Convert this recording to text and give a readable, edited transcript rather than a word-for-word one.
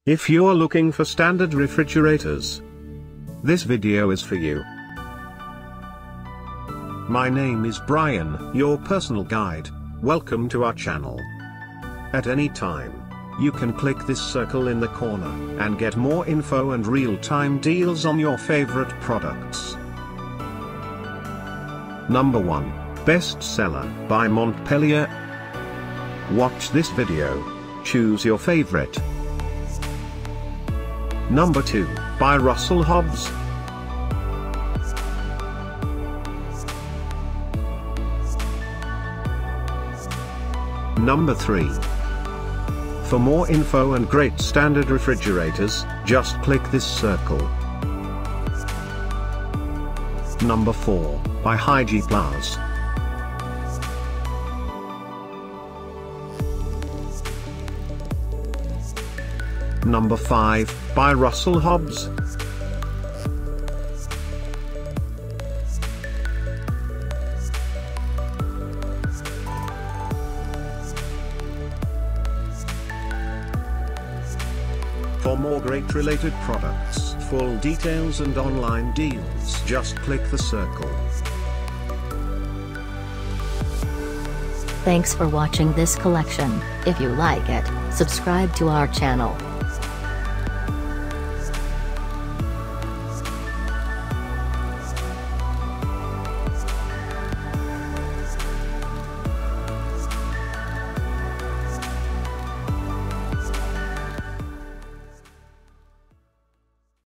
If you're looking for standard refrigerators, this video is for you. My name is Brian, your personal guide. Welcome to our channel. At any time, you can click this circle in the corner and get more info and real-time deals on your favorite products. Number 1. Bestseller by Montpellier. Watch this video. Choose your favorite. Number 2, by Hobbs. Number 3. For more info and great standard refrigerators, just click this circle. Number 4, by Hygiplas. Number 5, by Hobbs. For more great related products, full details and online deals, just click the circle. Thanks for watching this collection. If you like it, subscribe to our channel.